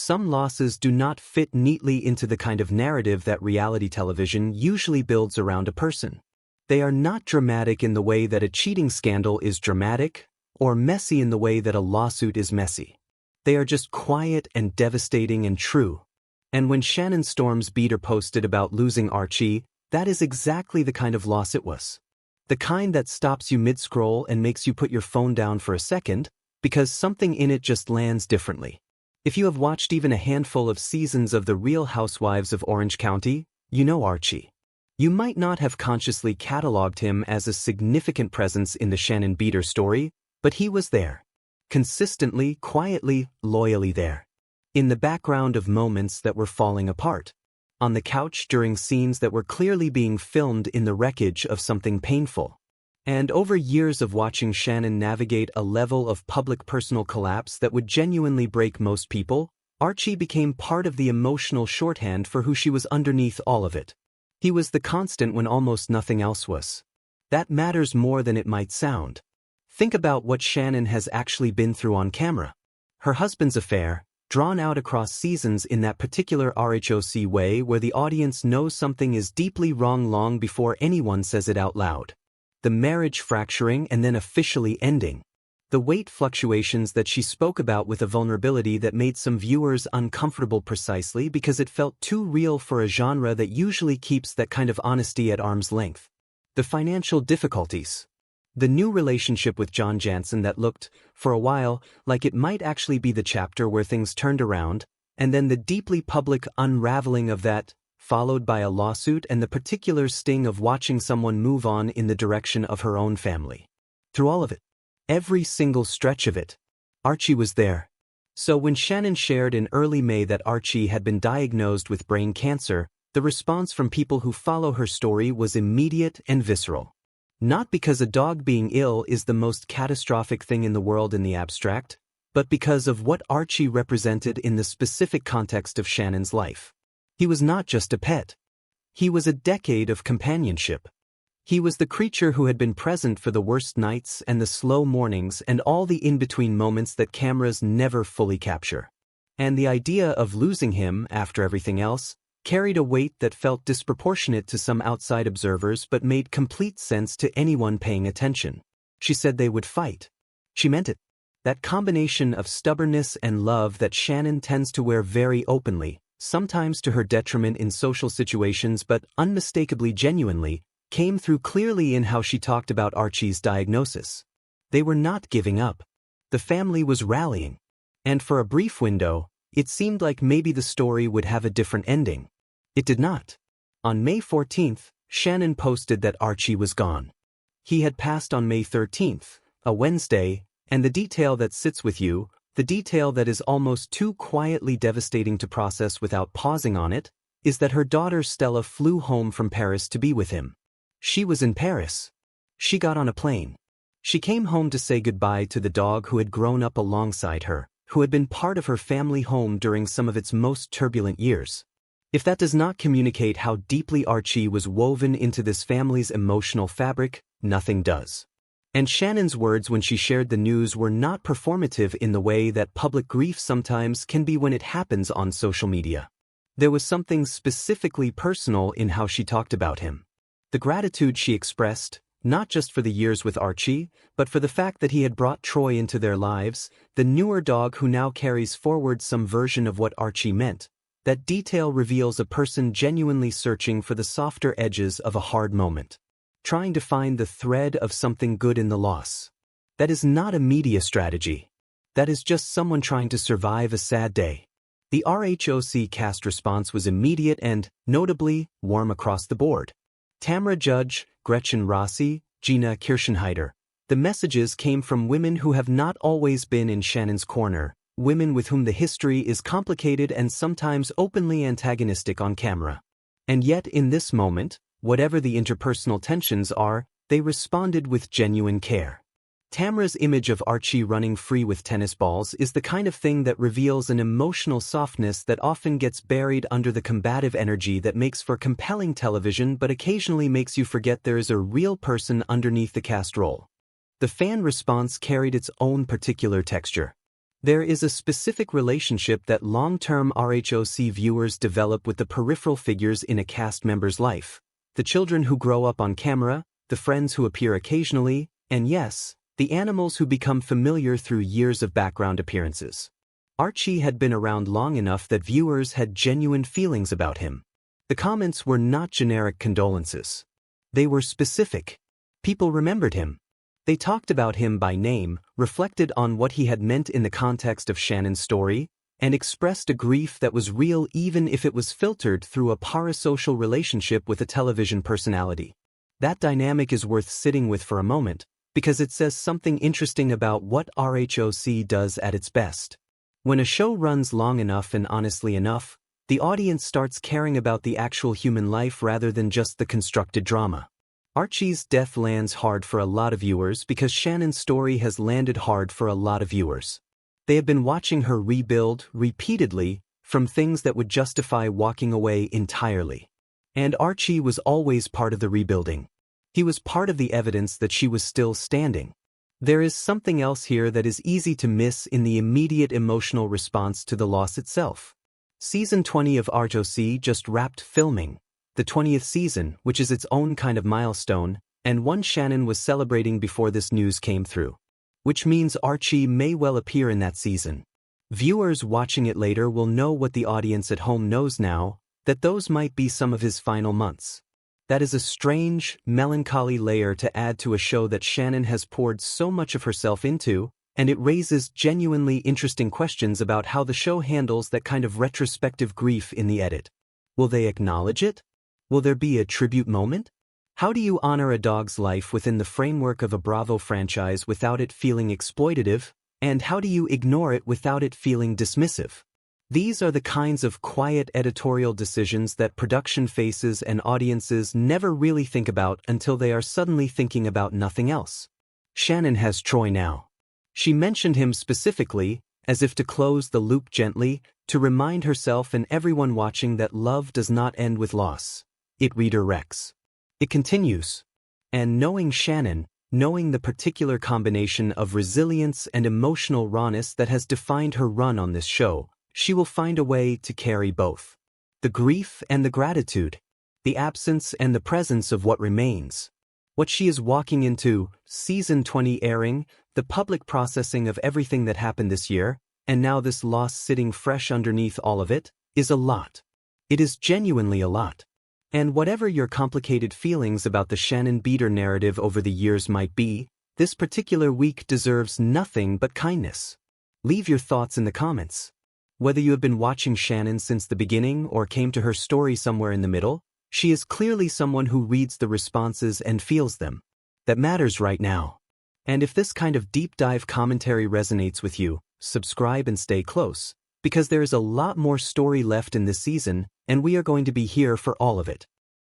some losses do not fit neatly into the kind of narrative that reality television usually builds around a person. They are not dramatic in the way that a cheating scandal is dramatic, or messy in the way that a lawsuit is messy. They are just quiet and devastating and true. And when Shannon Storm's Beador posted about losing RHOC, that is exactly the kind of loss it was. The kind that stops you mid-scroll and makes you put your phone down for a second, because something in it just lands differently. If you have watched even a handful of seasons of The Real Housewives of Orange County, you know RHOC. You might not have consciously cataloged him as a significant presence in the Shannon Beador story, but he was there. Consistently, quietly, loyally there. In the background of moments that were falling apart. On the couch during scenes that were clearly being filmed in the wreckage of something painful. And over years of watching Shannon navigate a level of public personal collapse that would genuinely break most people, RHOC became part of the emotional shorthand for who she was underneath all of it. He was the constant when almost nothing else was. That matters more than it might sound. Think about what Shannon has actually been through on camera. Her husband's affair, drawn out across seasons in that particular RHOC way where the audience knows something is deeply wrong long before anyone says it out loud. The marriage fracturing and then officially ending. The weight fluctuations that she spoke about with a vulnerability that made some viewers uncomfortable precisely because it felt too real for a genre that usually keeps that kind of honesty at arm's length. The financial difficulties. The new relationship with John Jansen that looked, for a while, like it might actually be the chapter where things turned around, and then the deeply public unraveling of that, followed by a lawsuit and the particular sting of watching someone move on in the direction of her own family. Through all of it, every single stretch of it, RHOC was there. So when Shannon shared in early May that RHOC had been diagnosed with brain cancer, the response from people who follow her story was immediate and visceral. Not because a dog being ill is the most catastrophic thing in the world in the abstract, but because of what RHOC represented in the specific context of Shannon's life. He was not just a pet. He was a decade of companionship. He was the creature who had been present for the worst nights and the slow mornings and all the in-between moments that cameras never fully capture. And the idea of losing him, after everything else, carried a weight that felt disproportionate to some outside observers but made complete sense to anyone paying attention. She said they would fight. She meant it. That combination of stubbornness and love that Shannon tends to wear very openly, sometimes to her detriment in social situations but unmistakably genuinely, came through clearly in how she talked about RHOC's diagnosis. They were not giving up. The family was rallying. And for a brief window, it seemed like maybe the story would have a different ending. It did not. On May 14th, Shannon posted that RHOC was gone. He had passed on May 13th, a Wednesday, and the detail that sits with you, the detail that is almost too quietly devastating to process without pausing on it, is that her daughter Stella flew home from Paris to be with him. She was in Paris. She got on a plane. She came home to say goodbye to the dog who had grown up alongside her, who had been part of her family home during some of its most turbulent years. If that does not communicate how deeply RHOC was woven into this family's emotional fabric, nothing does. And Shannon's words when she shared the news were not performative in the way that public grief sometimes can be when it happens on social media. There was something specifically personal in how she talked about him. The gratitude she expressed, not just for the years with RHOC, but for the fact that he had brought Troy into their lives, the newer dog who now carries forward some version of what RHOC meant. That detail reveals a person genuinely searching for the softer edges of a hard moment, trying to find the thread of something good in the loss. That is not a media strategy. That is just someone trying to survive a sad day. The RHOC cast response was immediate and, notably, warm across the board. Tamra Judge, Gretchen Rossi, Gina Kirchenheiter. The messages came from women who have not always been in Shannon's corner, women with whom the history is complicated and sometimes openly antagonistic on camera. And yet in this moment, whatever the interpersonal tensions are, they responded with genuine care. Tamra's image of RHOC running free with tennis balls is the kind of thing that reveals an emotional softness that often gets buried under the combative energy that makes for compelling television but occasionally makes you forget there is a real person underneath the cast role. The fan response carried its own particular texture. There is a specific relationship that long-term RHOC viewers develop with the peripheral figures in a cast member's life. The children who grow up on camera, the friends who appear occasionally, and yes, the animals who become familiar through years of background appearances. Archie had been around long enough that viewers had genuine feelings about him. The comments were not generic condolences. They were specific. People remembered him. They talked about him by name, reflected on what he had meant in the context of Shannon's story, and expressed a grief that was real even if it was filtered through a parasocial relationship with a television personality. That dynamic is worth sitting with for a moment, because it says something interesting about what RHOC does at its best. When a show runs long enough and honestly enough, the audience starts caring about the actual human life rather than just the constructed drama. Archie's death lands hard for a lot of viewers because Shannon's story has landed hard for a lot of viewers. They have been watching her rebuild repeatedly from things that would justify walking away entirely. And Archie was always part of the rebuilding. He was part of the evidence that she was still standing. There is something else here that is easy to miss in the immediate emotional response to the loss itself. Season 20 of RHOC just wrapped filming. The 20th season, which is its own kind of milestone, and one Shannon was celebrating before this news came through. Which means Archie may well appear in that season. Viewers watching it later will know what the audience at home knows now, that those might be some of his final months. That is a strange, melancholy layer to add to a show that Shannon has poured so much of herself into, and it raises genuinely interesting questions about how the show handles that kind of retrospective grief in the edit. Will they acknowledge it? Will there be a tribute moment? How do you honor a dog's life within the framework of a Bravo franchise without it feeling exploitative, and how do you ignore it without it feeling dismissive? These are the kinds of quiet editorial decisions that production faces and audiences never really think about until they are suddenly thinking about nothing else. Shannon has Troy now. She mentioned him specifically, as if to close the loop gently, to remind herself and everyone watching that love does not end with loss. It redirects. It continues. And knowing Shannon, knowing the particular combination of resilience and emotional rawness that has defined her run on this show, she will find a way to carry both. The grief and the gratitude. The absence and the presence of what remains. What she is walking into, season 20 airing, the public processing of everything that happened this year, and now this loss sitting fresh underneath all of it, is a lot. It is genuinely a lot. And whatever your complicated feelings about the Shannon Beador narrative over the years might be, this particular week deserves nothing but kindness. Leave your thoughts in the comments. Whether you have been watching Shannon since the beginning or came to her story somewhere in the middle, she is clearly someone who reads the responses and feels them. That matters right now. And if this kind of deep dive commentary resonates with you, subscribe and stay close, because there is a lot more story left in this season, and we are going to be here for all of it.